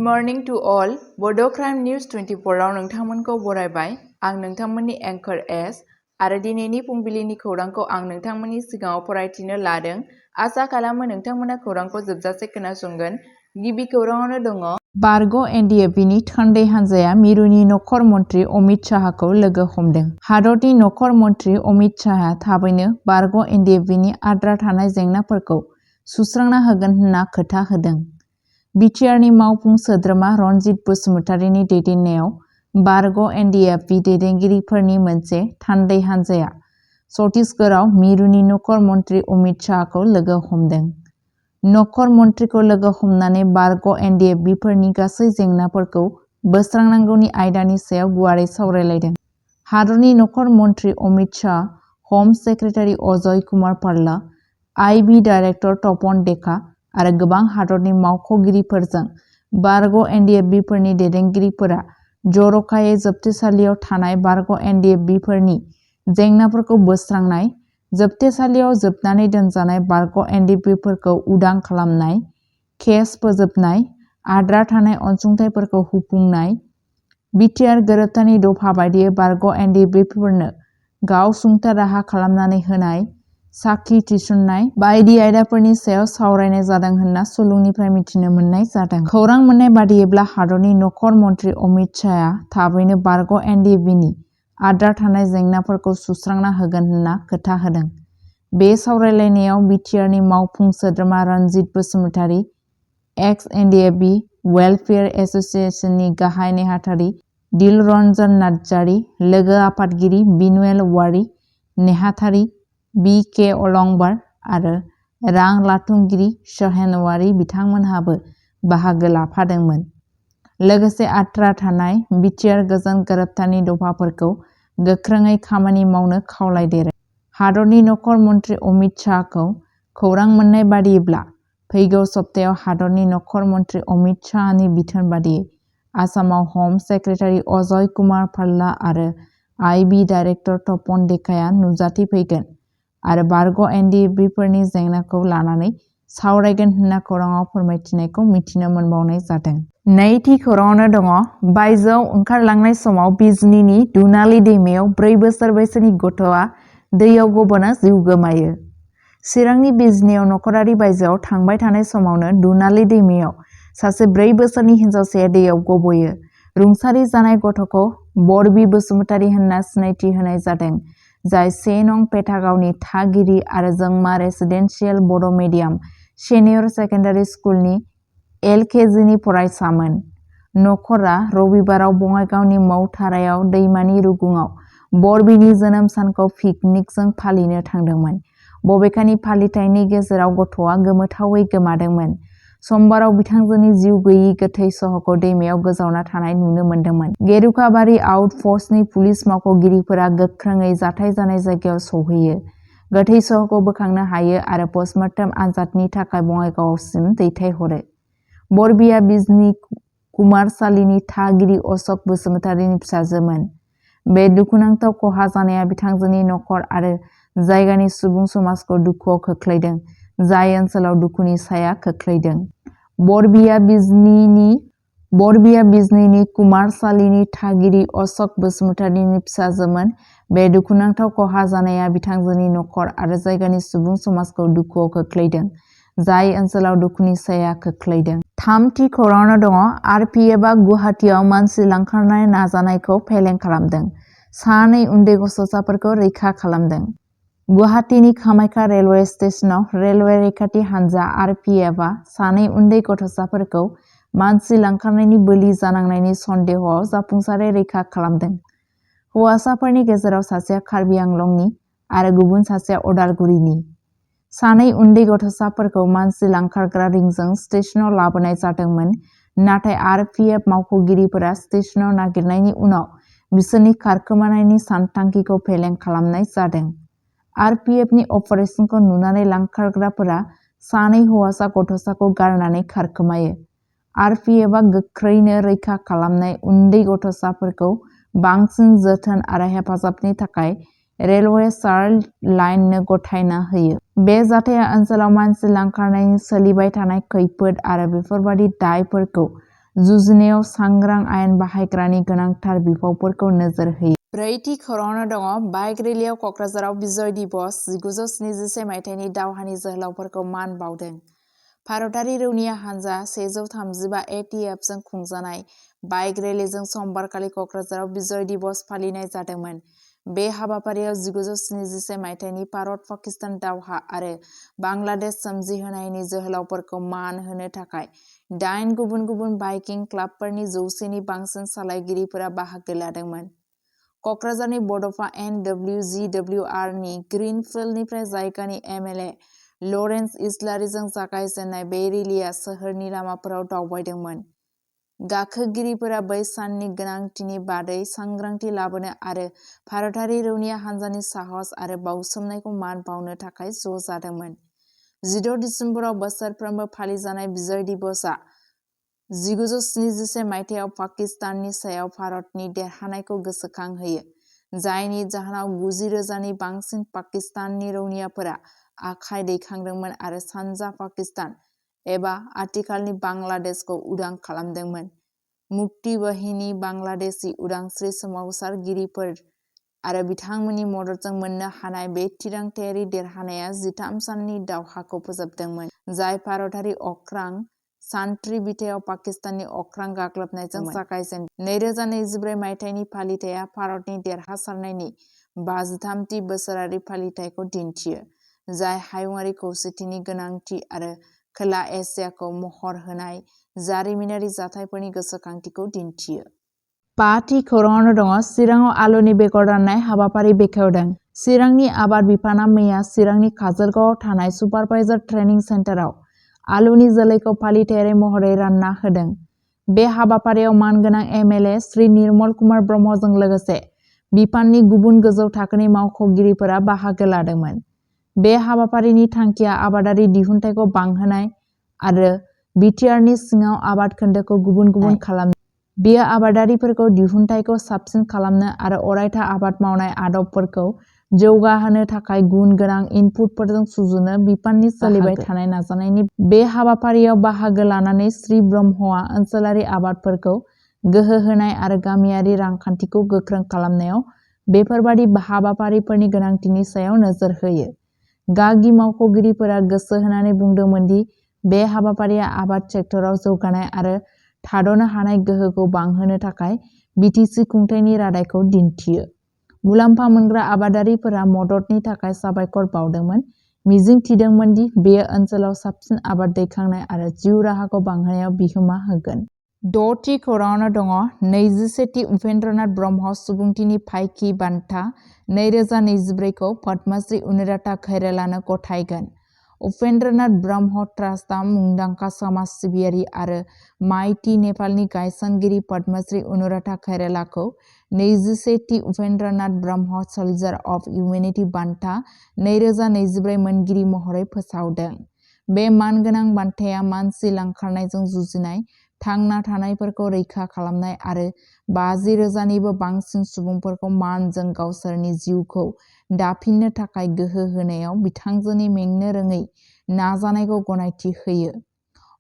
morning to all. Bodo News 24 आव नोंथांमोनखौ बरायबाय। आं नोंथांमोननि एंकर एस आरो दिनैनि फुंबिलिनि खौरांखौ आं नोंथांमोननि सिगाङाव फरायथिनो लादों। आसा खालामो नोंथांमोना खौरांखौ जोबजासे खोनासंगोन। गिबि खौराङावनो दङ बारग' NDFBनि थान्दै हान्जाया मिरुनि नखर मन्थ्रि अमित शाहखौ लोगो हमदों। हादरनि नखर मन्थ्रि अमित शाहआ थाबैनो बारग' NDFBनि आद्रा थानाय जेंनाफोरखौ सुस्रांना होगोन होनना खोथा होदों। बिटिआरनि मावफुं सोद्रोमा रनजित बसुमतारीनि दैदेननायाव बारग' NDFB दैदेनगिरिफोरनि मोनसे थान्दै हान्जाया छत्तीसगढ़आव मिरुनि नखर मन्थ्रि अमित शाहखौ लोगो हमदों। नखर मन्थ्रिखौ लोगो हमनानै बारग' NDFBफोरनि गासै जेंनाफोरखौ बोस्रांनांगौनि आयदानि सायाव गुवारै सावरायलायदों। हादरनि नखर मन्थ्रि Amit Shah, home secretary Ajay Kumar Bhalla, IB director Tapan Deka आरो गोबां हादरनि मावख'गिरिफोरजों बारग' NDFBफोरनि दैदेनगिरिफोरा जर'खायै जोबथेसालियाव थानाय बारग' NDFBफोरनि जेंनाफोरखौ बोस्रांनाय, जोबथेसालियाव जोबनानै दोनजानाय बारग' NDFBफोरखौ उदां खालामनाय, केस फोजोबनाय, आद्रा थानाय अनसुंथाइफोरखौ हुफुंनाय, बिटिआर गोरोबथानि दफा बायदियै बारग' NDFBफोरनो गाव-सुंथा राहा खालामनानै होनाय, साखी थिसननाय बायदि आयदाफोरनि सायाव सावरायनाय जादों होनना सुलुंनिफ्राय मिथिनो मोननाय जादों। खौरां मोननाय बादियैब्ला हादरनि नखर मन्थ्रि अमित शाहआ थाबैनो बारग' NDFBनि आद्रा थानाय जेंनाफोरखौ सुस्रांना होगोन होनना खोथा होदों। बे सावरायलायनायाव बिटिआरनि मावफुं सोद्रोमा रनजित बसुमतारी, एक्स NDFB वेलफेयार एस'सिएशननि गाहाय नेहाथारि दिलरन्जन नार्जारी, लोगो आफादगिरि बिनुएल औवारी, नेहाथारि BK अलंबार आरो रां लाथुमगिरि सहेन औवारी बिथांमोनहाबो बाहागो लाफादोंमोन। लोगोसे आद्रा थानाय बिटिआर गोजोन गोरोबथानि दफाफोरखौ गोख्रोङै खामानि मावनो खावलायदेरो। हादरनि नखर मन्थ्रि अमित शाहखौ खौरां मोननाय बादियैब्ला फैगौ सप्तायाव हादरनि नखर मन्थ्रि अमित शाहनि बिथोन बादियै आसामाव हम सेक्रेटारि अजय कुमार पाल्ला आरो IB डाइरेक्टर तपन डेकाया नुजाथिफैगोन आरो बारग' NDFBफोरनि जेंनाखौ लानानै सावरायगोन होनना खौराङाव फोरमायथिनायखौ मिथिनो मोनबावनाय जादों। नैथि खौराङावनो दङ बायजोआव ओंखारलांनाय समाव बिजनीनि दुनाली दैमायाव 4 बोसोर बैसोनि गथ'आ दैयाव गबना जिउ गोमायो। चिरांनि बिजनीयाव नखरारि बायजोआव थांबाय थानाय समावनो दुनाली दैमायाव सासे 4 बोसोरनि हिन्जावसाया दैयाव गबयो। रुंसारि जानाय गथ'खौ बरबि बसुमतारी होनना सिनायथि होनाय जादों, जाय 1 नं पेटागावनि थागिरि आरो जोंमा रेसिडेन्सियेल बड' मिडियाम सिनियर सेकेन्डारि स्कुलनि LKGनि फरायसामोन। नखरा रबिबाराव बङाइगावनि मौथारायाव दैमानि रुगुङाव बरबिनि जोनोम सानखौ पिकनिकजों फालिनो थांदोंमोन। बबेखानि फालिथायनि गेजेराव गथ'आ गोमोथावै गोमादोंमोन। समबाराव बिथांजोनि जिउ गैयि गोथै सह'खौ दैमायाव गोजावना थानाय नुनो मोन्दोंमोन। गेरुकाबारि आउट पस्टनि पुलिस मावख'गिरिफोरा गोख्रोङै जाथाय जानाय जायगायाव सौहैयो, गोथै सह'खौ बोखांनो हायो आरो पस्टमर्टेम आनजादनि थाखाय बङाइगावसिम दैथायहरो। बरबिया बिजनी कुमारसालिनि थागिरि अशोक बसुमतारीनि फिसाजोमोन। बे दुखुनांथाव खहा जानाया बिथांजोनि नखर आरो जायगानि सुबुं समाजखौ दुखुआव खोख्लैदों, जाय ओनसोलाव दुखुनि साया खोख्लैदों। बरबिया बिजनीनि कुमारसालिनि थागिरि अशोक बसुमतारीनि फिसाजोमोन। बे दुखुनांथाव खहा जानाया बिथांजोनि नखर आरो जायगानि सुबुं समाजखौ दुखुआव खोख्लैदों, जाय ओनसोलाव दुखुनि साया खोख्लैदों। थामथि खौराङावनो दङ RPFआ गुवाहाटीआव मानसि लांखारनाय नाजानायखौ फेलें खालामदों। 2 उन्दै गथ'साफोरखौ रैखा खालामदों। गुवाहाटीनि कामाख्या रेलवे स्टेशनाव रेलवे रैखाथि हानजा RPFआ 2 उन्दै गथ'साफोरखौ मानसि लांखारनायनि बोलि जानांनायनि सन्देहआव जाफुंसारै रैखा खालामदों। हौवासाफोरनि गेजेराव सासेया कार्बि आंलंनि आरो गुबुन सासेया अदालगुरिनि। 2 उन्दै गथ'साफोरखौ मानसि लांखारग्रा रिंजों स्टेशनाव लाबोनाय जादोंमोन, नाथाय RPF मावख'गिरिफोरा स्टेशनाव नागिरनायनि उनाव बिसोरनि खारखोमानायनि सानथांखिखौ फेलें खालामनाय जादों। RPFनि अपारेशनखौ नुनानै लांखारग्राफोरा 2 हौवासा गथ'साखौ गारनानै खारखोमायो। RPFआ गोख्रैनो रैखा खालामनाय उन्दै गथ'साफोरखौ बांसिन जोथोन आरो हेफाजाबनि थाखाय रेलवे चाइल्ड लाइननो गथायना होयो। बे जाथाया ओनसोलाव मानसि लांखारनायनि सोलिबाय थानाय खैफोद आरो बेफोरबादि दायफोरखौ जुजिनायाव सांग्रां आयेन बाहायग्रानि गोनांथार बिफावफोरखौ नोजोर होयो। ब्रैथि खौराङाव दङ बाइक रेलियाव क'क्राझाराव बिजय दिवस 1971 मायथाइनि दावहानि जोहोलावफोरखौ मान बावदों। भारतारि रौनिया हानजा 135 ATF जों खुंजानाय बाइक रेलिजों समबारखालि क'क्राझाराव बिजय दिवस फालिनाय जादोंमोन। बे हाबाफारियाव 1971 मायथाइनि भारत-पाकिस्तान दावहा आरो बांलादेश सोमजिहोनायनि जोहोलावफोरखौ मान होनो थाखाय 8 गुबुन गुबुन बाइकिं क्लाबफोरनि 100 नि बांसिन सालायगिरिफोरा बाहागो लादोंमोन। क'क्राझारनि बड'फा NWGWR नि ग्रीनफील्डनिफ्राय जायगानि MLA लरेन्स इस्लारिजों जागायजेननाय बे रेलिया सोहोरनि लामाफोराव दावबायदोंमोन। गाखोगिरिफोरा बै साननि गोनांथिनि बादै सांग्रांथि लाबोनो आरो भारतारि रौनिया हान्जानि साहस आरो बाउसोमनायखौ मान बावनो थाखाय ज' जादोंमोन। 16 दिसेम्बराव बोसोरफ्रोमबो फालिजानाय बिजय दिवसआ 1971 मायथाइयाव पाकिस्ताननि सायाव भारतनि देरहानायखौ गोसोखांहोयो, जायनि जाहोनाव 90,000 नि बांसिन पाकिस्ताननि रौनियाफोरा आखाइ दैखांदोंमोन आरो सानजा पाकिस्तान एबा आथिखालनि बांलादेशखौ उदां खालामदोंमोन। मुक्ति बाहिनी बांलादेशी उदांस्रि सोमावसारगिरिफोर आरो बिथांमोननि मददजों मोननो हानाय बे थिरांथायारि देरहानाया 13 साननि दावहाखौ फोजोबदोंमोन, जाय भारतारि अख्रां सान्थ्रि बिथायाव पाकिस्ताननि अख्रां गाग्लोबनायजों जागायजेनदोंमोन। 2024 मायथाइनि फालिथाइया भारतनि देरहासारनायनि 53थि बोसोरारि फालिथायखौ दिन्थियो, जाय हायुङारि खौसेथिनि गोनांथि आरो खोला एसियाखौ महर होनाय जारिमिनारि जाथायफोरनि गोसोखांथिखौ दिन्थियो। 5थि खौराङाव दङ चिराङाव आलुनि बेगर राननाय हाबाफारि बेखेवदों। चिरांनि आबाद बिफाना मैया चिरांनि काजलगावआव थानाय सुपारभाइजार ट्रेनिं सेन्टाराव आलुनि जोलैखौ फालिथायारि महरै रानना होदों। बे हाबाफारियाव मानगोनां MLA श्री निर्मल कुमार ब्रह्मजों लोगोसे बिफाननि गुबुन गोजौ थाखोनि मावख'गिरिफोरा बाहागो लादोंमोन। बे हाबाफारिनि थांखिया आबादारि दिहुनथायखौ बांहोनाय आरो BTRनि सिङाव आबाद खोन्दोखौ गुबुन गुबुन खालामनाय। बेयो आबादारिफोरखौ दिहुनथायखौ साबसिन खालामनो आरो अरायथा आबाद मावनाय आदबफोरखौ जौगाहोनो थाखाय गुन गोनां इनपुटफोरजों सुजुनो बिफाननि सोलिबाय थानाय नाजानायनि। बे हाबाफारियाव बाहागो लानानै श्री ब्रह्मआ ओनसोलारि आबादफोरखौ गोहो होनाय आरो गामियारि रांखान्थिखौ गोख्रों खालामनायाव बेफोरबादि हाबाफारिफोरनि गोनांथिनि सायाव नोजोर होयो। गागि मावख'गिरिफोरा गोसो होनानै बुंदोंमोन दि बे हाबाफारिया आबाद सेक्टराव जौगानाय आरो थाद'नो हानाय गोहोखौ बांहोनो थाखाय BTC खुंथायनि रादायखौ दिन्थियो। मुलाम्फा मोनग्रा आबादारिफोरा मददनि थाखाय साबायखर बावदोंमोन, मिजिं थिदोंमोन दि बेयो ओनसोलाव साबसिन आबाद दैखांनाय आरो जिउ राहाखौ बांहोनायाव बिहोमा होगोन। 6थि खौराङाव दङ 21थि उपेन्द्रनाथ ब्रह्म सुबुंथिनि फायखि बान्था 2024 खौ पद्मश्री अनुराधा खैरेलानो गथायगोन। उपेन्द्रनाथ ब्रह्म ट्रास्टआ मुंदांखा समाज सिबियारि आरो माइती नेपालनि गायसनगिरि पद्मश्री अनुराधा खैरेलाखौ 21थि उपेन्द्रनाथ ब्रह्म सोल्जार अफ हिउमेनिटी बान्था 2024 मोनगिरि महरै फोसावदों। बे मानगोनां बान्थाया मानसि लांखारनायजों जुजिनाय, थांना थानायफोरखौ रैखा खालामनाय आरो 50,000निबो बांसिन सुबुंफोरखौ मानजों गावसोरनि जिउखौ दाफिननो थाखाय गोहो होनायाव बिथांजोनि मेंनो रोङै नाजानायखौ गनायथि होयो।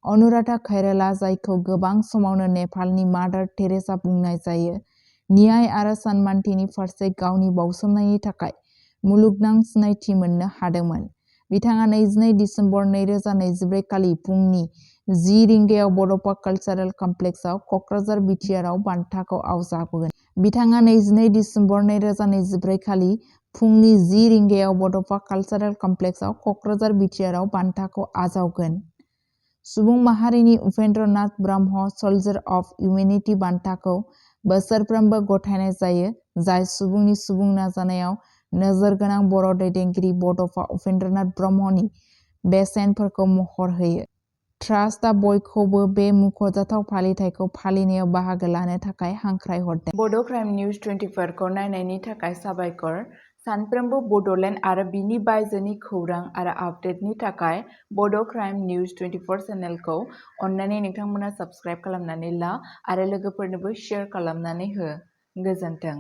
अनुराधा खैरेला, जायखौ गोबां समावनो नेपालनि मादार टेरेसा बुंनाय जायो, न्याय आरो सनमानथिनि फारसे गावनि बाउसोमनायनि थाखाय मुलुगनां सिनायथि मोननो हादोंमोन। बिथाङा 22 दिसेम्बर 2024 खालि फुंनि 10 रिंगायाव बड'फा कालचारेल कमप्लेक्सआव क'क्राझार BTRआव बान्थाखौ आवजागोन। बिथाङा 22 दिसेम्बर 2024 खालि फुंनि 10 रिंगायाव बड'फा कालचारेल कमप्लेक्सआव क'क्राझार BTRआव बान्थाखौ आजावगोन। सुबुं माहारिनि उपेन्द्रनाथ ब्रह्म सोल्जार अफ हिउमेनिटी बान्थाखौ बोसोरफ्रोमबो गथायनाय जायो, जाय सुबुंनि सुबुं नाजानायाव नोजोरगोनां बर' दैदेनगिरि बड'फा उपेन्द्रनाथ ब्रह्मनि बेसेनफोरखौ महर होयो। ट्रास्टआ बयखौबो बे मुंख'जाथाव फालिथायखौ फालिनायाव बाहागो लानो थाखाय हांख्रायहरदों। बड' क्राइम निउज 24 खौ नायनायनि थाखाय साबायखर। सानफ्रोमबो बड'लेण्ड आरो बिनि बायजोनि खौरां आरो आपडेटनि थाखाय बड' क्राइम निउज 24 चेनेलखौ अन्नानै नोंथांमोना साबस्क्राइब खालामनानै ला आरो लोगोफोरनोबो शेयार खालामनानै हो। गोजोन्थों।